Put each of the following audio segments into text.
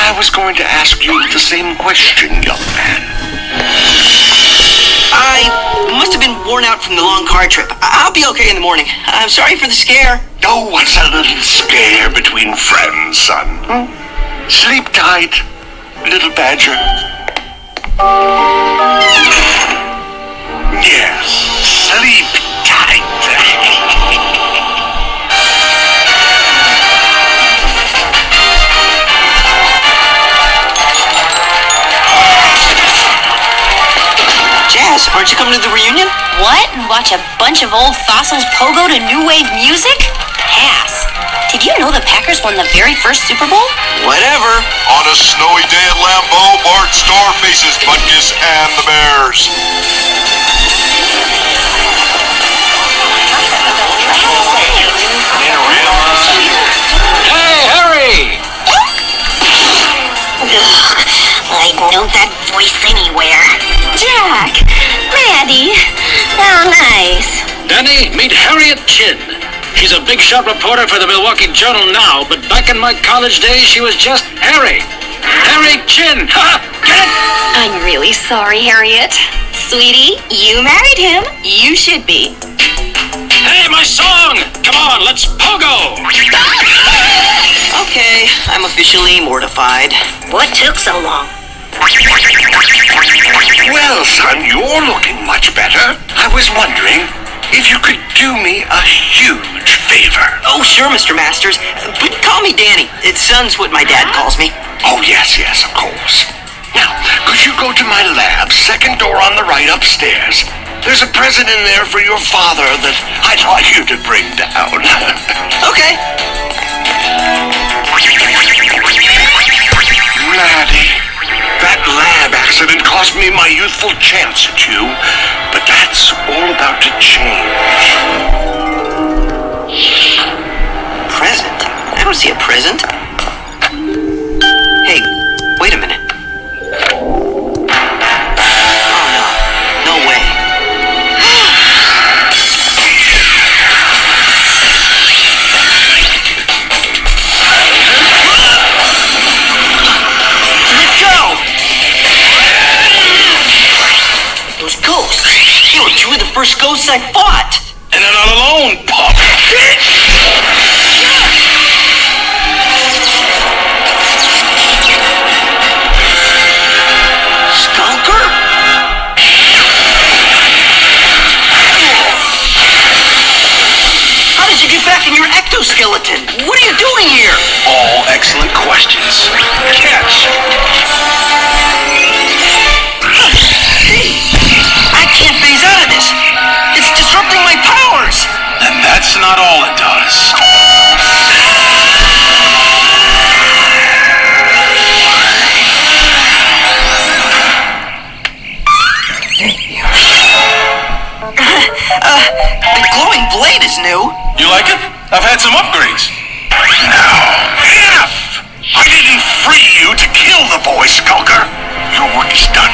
I was going to ask you the same question, young man. I must have been worn out from the long car trip. I'll be okay in the morning. I'm sorry for the scare. Oh, what's a little scare between friends, son? Sleep tight, little badger. Yes, sleep tight. Jazz, aren't you coming to the reunion? What? Watch a bunch of old fossils pogo to new wave music? Pass. Did you know the Packers won the very first Super Bowl? Whatever. On a snowy day at Lambeau, Bart Starr faces Butkus and the Bears. Hey, Harry! Ugh, I'd know that voice anywhere. Jack! Maddie! How nice. Danny, meet Harriet Chin. She's a big shot reporter for the Milwaukee Journal now, but back in my college days, she was just Harry. Harry Chin! Ha! Get it? I'm really sorry, Harriet. Sweetie, you married him. You should be. Hey, my song! Come on, let's pogo! Okay, I'm officially mortified. What took so long? Well, son, you're looking much better. I was wondering if you could do me a huge favor. Oh, sure, Mr. Masters. But call me Danny. Son's what my dad calls me. Oh, yes, of course. Now, could you go to my lab, second door on the right upstairs? There's a present in there for your father that I'd like you to bring down. Okay. Maddie, that lab accident cost me my youthful chance at you, but that's all about to change. Present? I don't see a present. Hey, wait a minute. Oh, no. No way. Let go! Those ghosts. You were two of the first ghosts I fought. And they're not alone, pup. Skulker? How did you get back in your ectoskeleton? What are you doing here? All excellent questions. Catch. Hey, I can't phase out of this. It's disrupting my powers. And that's not all it does. The glowing blade is new. You like it? I've had some upgrades. Now, enough! I didn't free you to kill the boy, Skulker. Your work is done.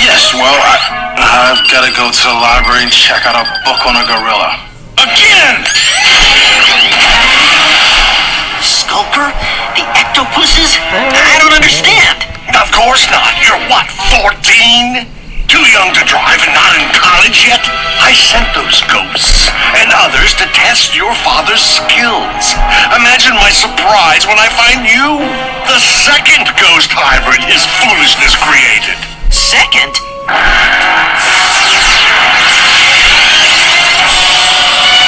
Yes, well, I've got to go to the library and check out a book on a gorilla. Again! Skulker? The octopuses? I don't understand. Of course not. You're what, 14? Too young to drive and not in college yet? I sent those ghosts and others to test your father's skills. Imagine my surprise when I find you, the second ghost hybrid his foolishness created. Second?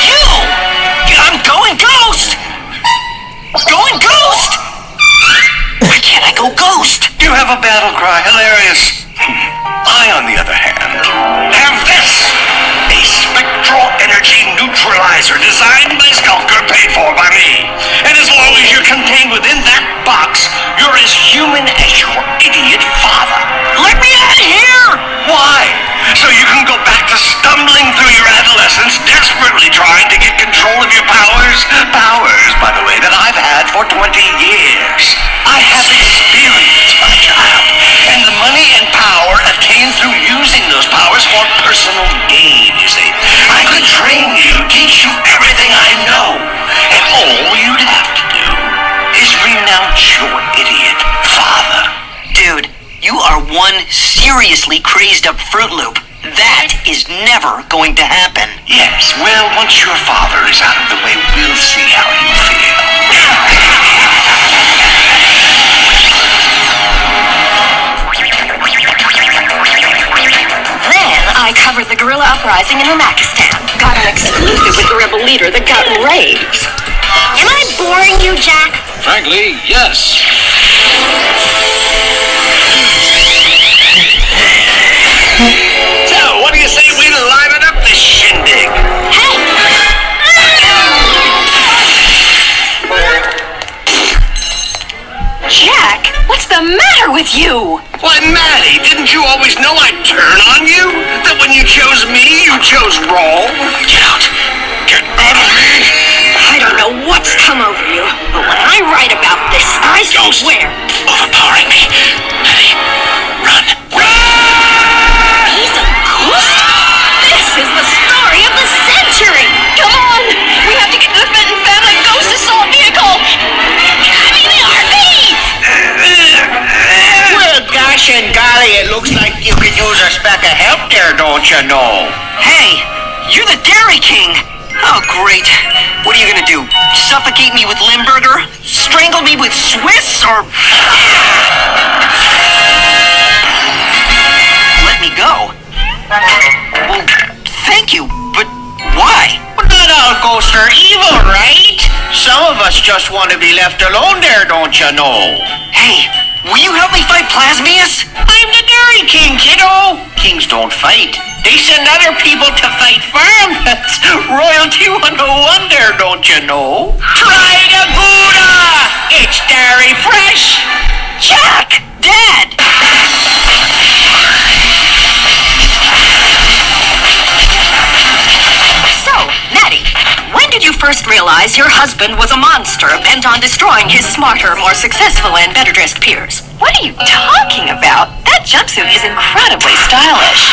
You! I'm going ghost! Going ghost! Why can't I go ghost? You have a battle cry, hilarious. I, on the other hand, have this. A spectral energy neutralizer designed by Skulker, paid for by me. And as long as you're contained within that box, you're as human as your idiot father. Let me out of here! Why? So you can go back to stumbling through your adolescence, desperately trying to get control of your powers? Powers, by the way, that I've had for 20 years. I have experience, my child. And the money and power attained through using those powers for personal gain, you see. I could train you, teach you everything I know. And all you'd have to do is renounce your idiot father. Dude, you are one seriously crazed up Fruit Loop. That is never going to happen. Yes, well, once your father is out of the way, we'll see how you feel. Then I covered the guerrilla uprising in Uzbekistan. Got an exclusive with the rebel leader that got raped. Am I boring you, Jack? Frankly, yes. So, what do you say we liven up this shindig? Hey! Jack, what's the matter with you? Why, Maddie, didn't you always know I'd turn on you? That when you chose me, you chose wrong? Get out! Get out of me! I don't know what's come over you, but when I write about this, I swear. Overpowering me. Maddie, run! He's a ghost? This is the story of the century! Come on! We have to get to the Fenton family ghost assault vehicle! I mean the RV! Well, gosh and golly, it looks like you could use a speck of help there, don't you know? Hey, you're the Dairy King. Oh, great. What are you gonna do? Suffocate me with Limburger? Strangle me with Swiss? Or... let me go? Well, thank you, but why? Well, not all ghosts are evil, right? Some of us just want to be left alone there, don't you know? Hey, will you help me fight Plasmius? I'm the Dairy King, kiddo. Kings don't fight. They send other people to fight for 'em. That's royalty 101 there, don't you know? Try the Gouda! It's dairy fresh! Jack! Dad! So, Maddie, when did you first realize your husband was a monster bent on destroying his smarter, more successful, and better-dressed peers? What are you talking about? That jumpsuit is incredibly stylish.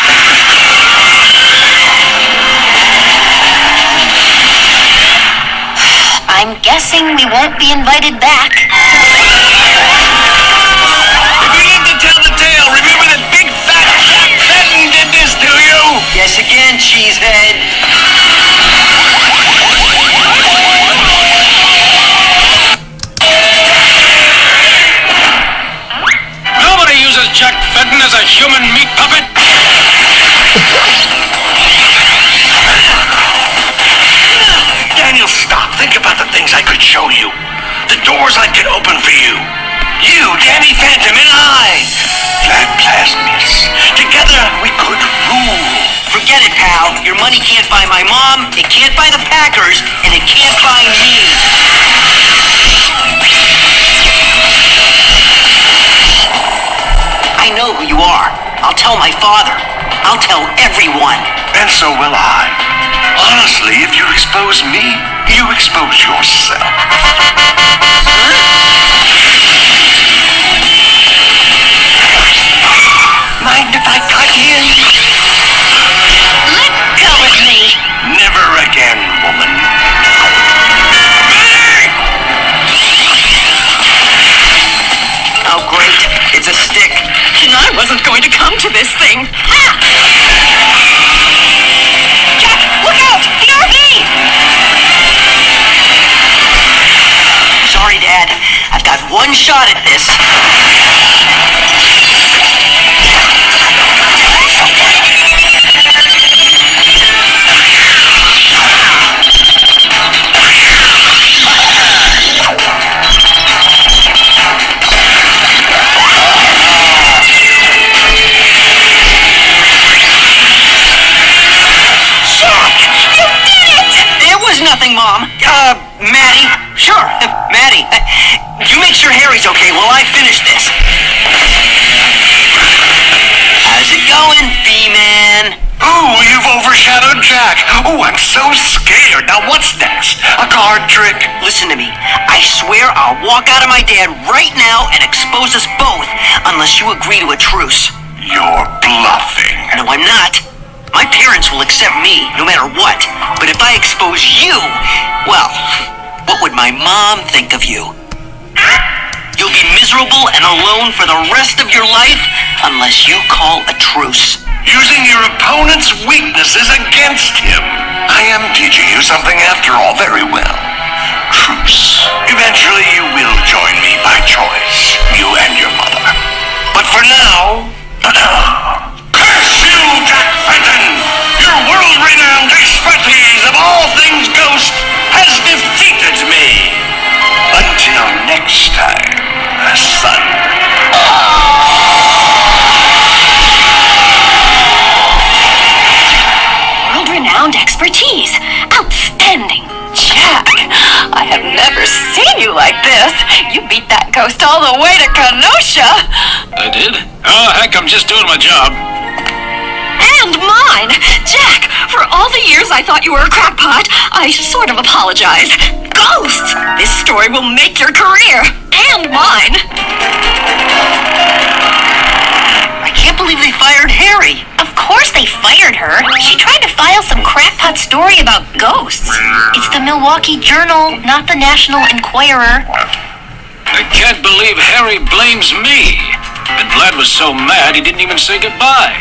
I'm guessing we won't be invited back. If you need to tell the tale, remember that big fat Jack Fenton did this to you? Yes again, cheesehead. Nobody uses Jack Fenton as a human meat puppet. Daniel, stop. Think about the things I could show you. The doors I could open for you. You, Danny Phantom, and I. Vlad Plasmius. Together we could rule. Forget it, pal. Your money can't buy my mom, it can't buy the Packers, and it can't buy me. I know who you are. I'll tell my father. I'll tell everyone. And so will I. Honestly, if you expose me, you expose yourself. Mind if I cut in? Let go of me. Never again, woman. Oh, great. It's a stick. And I wasn't going to come to this thing. Ah! Jack, look out! The RV! Sorry, Dad. I've got one shot at this. Nothing, Mom. Maddie? Sure. Maddie, you make sure Harry's okay while I finish this. How's it going, B-Man? Ooh, you've overshadowed Jack. Ooh, I'm so scared. Now what's next? A card trick? Listen to me. I swear I'll walk out of my dad right now and expose us both unless you agree to a truce. You're bluffing. No, I'm not. My parents will accept me, no matter what. But if I expose you, well, what would my mom think of you? You You'll be miserable and alone for the rest of your life unless you call a truce. Using your opponent's weaknesses against him. I am teaching you something after all. Very well. Truce. Eventually you will join me by choice. You and your mother. But for now... Curse you, Jack Fenton! Your world-renowned expertise of all things ghost has defeated me. Until next time, son. World-renowned expertise. Outstanding. Jack, I have never seen you like this. You beat that ghost all the way to Kenosha. I did? Oh, heck, I'm just doing my job. And mine. Jack, for all the years I thought you were a crackpot, I sort of apologize. Ghosts! This story will make your career. And mine. I can't believe they fired Harry. Of course they fired her. She tried to file some crackpot story about ghosts. It's the Milwaukee Journal, not the National Enquirer. I can't believe Harry blames me. And Vlad was so mad he didn't even say goodbye.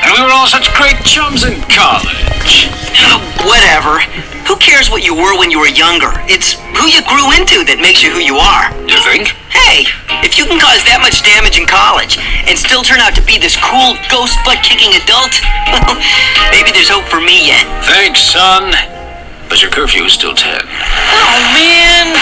And we were all such great chums in college. Whatever. Who cares what you were when you were younger? It's who you grew into that makes you who you are. You think? Hey, if you can cause that much damage in college and still turn out to be this cool, ghost butt-kicking adult, maybe there's hope for me yet. Thanks, son. But your curfew is still 10. Oh, man.